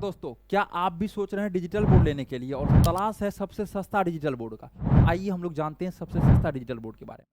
दोस्तों, क्या आप भी सोच रहे हैं डिजिटल बोर्ड लेने के लिए और तलाश है सबसे सस्ता डिजिटल बोर्ड का? आइए हम लोग जानते हैं सबसे सस्ता डिजिटल बोर्ड के बारे में।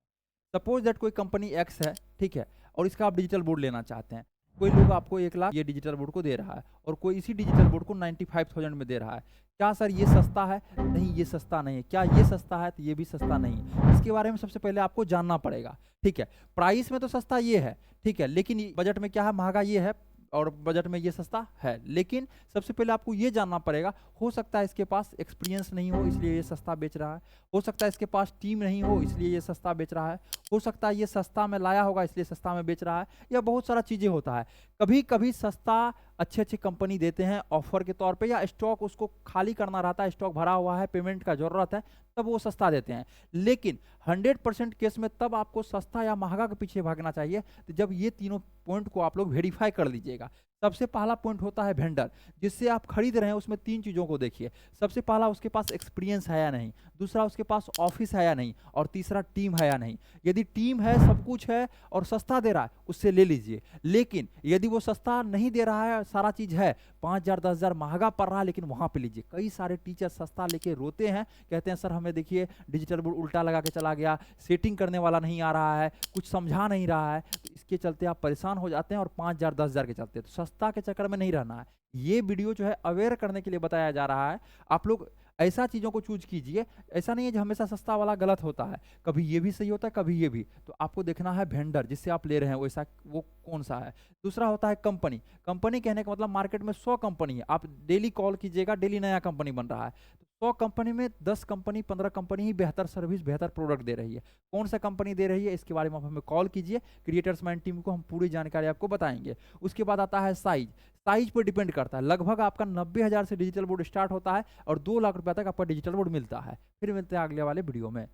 सपोज दैट कोई कंपनी एक्स है, ठीक है, और इसका आप डिजिटल बोर्ड लेना चाहते हैं। कोई लोग आपको 1 लाख ये डिजिटल बोर्ड को दे रहा है और कोई इसी डिजिटल बोर्ड को 95,000 में दे रहा है। क्या सर ये सस्ता है? नहीं, ये सस्ता नहीं है। क्या ये सस्ता है? तो ये भी सस्ता नहीं है। इसके बारे में सबसे पहले आपको जानना पड़ेगा, ठीक है। प्राइस में तो सस्ता ये है, ठीक है, लेकिन बजट में क्या है, महंगा ये है और बजट में ये सस्ता है। लेकिन सबसे पहले आपको ये जानना पड़ेगा, हो सकता है इसके पास एक्सपीरियंस नहीं हो इसलिए ये सस्ता बेच रहा है, हो सकता है इसके पास टीम नहीं हो इसलिए ये सस्ता बेच रहा है, हो सकता है ये सस्ता में लाया होगा इसलिए सस्ता में बेच रहा है, या बहुत सारा चीज़ें होता है। कभी कभी सस्ता अच्छी अच्छी कंपनी देते हैं ऑफर के तौर पे, या स्टॉक उसको खाली करना रहता है, स्टॉक भरा हुआ है, पेमेंट का ज़रूरत है, तब वो सस्ता देते हैं। लेकिन 100% केस में तब आपको सस्ता या महंगा के पीछे भागना चाहिए तो जब ये तीनों पॉइंट को आप लोग वेरीफाई कर लीजिएगा। सबसे पहला पॉइंट होता है वेंडर, जिससे आप खरीद रहे हैं उसमें 3 चीज़ों को देखिए। सबसे पहला, उसके पास एक्सपीरियंस है या नहीं, दूसरा उसके पास ऑफिस है या नहीं, और तीसरा टीम है या नहीं। यदि टीम है, सब कुछ है और सस्ता दे रहा है, उससे ले लीजिए। लेकिन यदि वो सस्ता नहीं दे रहा है, सारा चीज़ है, 5,000 10,000 महंगा पड़ रहा है, लेकिन वहाँ पे लीजिए। कई सारे टीचर सस्ता लेके रोते हैं, कहते हैं सर हमें देखिए डिजिटल बोर्ड उल्टा लगा के चला गया, सेटिंग करने वाला नहीं आ रहा है, कुछ समझा नहीं रहा है। तो इसके चलते आप परेशान हो जाते हैं और 5,000 10,000 के चलते। तो सस्ता के चक्कर में नहीं रहना है। ये वीडियो जो है अवेयर करने के लिए बताया जा रहा है। आप लोग ऐसा चीज़ों को चूज कीजिए। ऐसा नहीं है कि हमेशा सस्ता वाला गलत होता है, कभी ये भी सही होता है, कभी ये भी। तो आपको देखना है वेंडर जिससे आप ले रहे हैं वैसा वो कौन सा है। दूसरा होता है कंपनी। कंपनी कहने का मतलब मार्केट में 100 कंपनी है, आप डेली कॉल कीजिएगा, डेली नया कंपनी बन रहा है। तो 100 कंपनी में 10 कंपनी 15 कंपनी ही बेहतर सर्विस बेहतर प्रोडक्ट दे रही है। कौन सा कंपनी दे रही है इसके बारे में आप हमें कॉल कीजिए, क्रिएटर्स माइंड टीम को हम पूरी जानकारी आपको बताएंगे। उसके बाद आता है साइज। साइज पर डिपेंड करता है। लगभग आपका 90,000 से डिजिटल बोर्ड स्टार्ट होता है और 2 लाख रुपए तक आपका डिजिटल बोर्ड मिलता है। फिर मिलते हैं अगले वाले वीडियो में।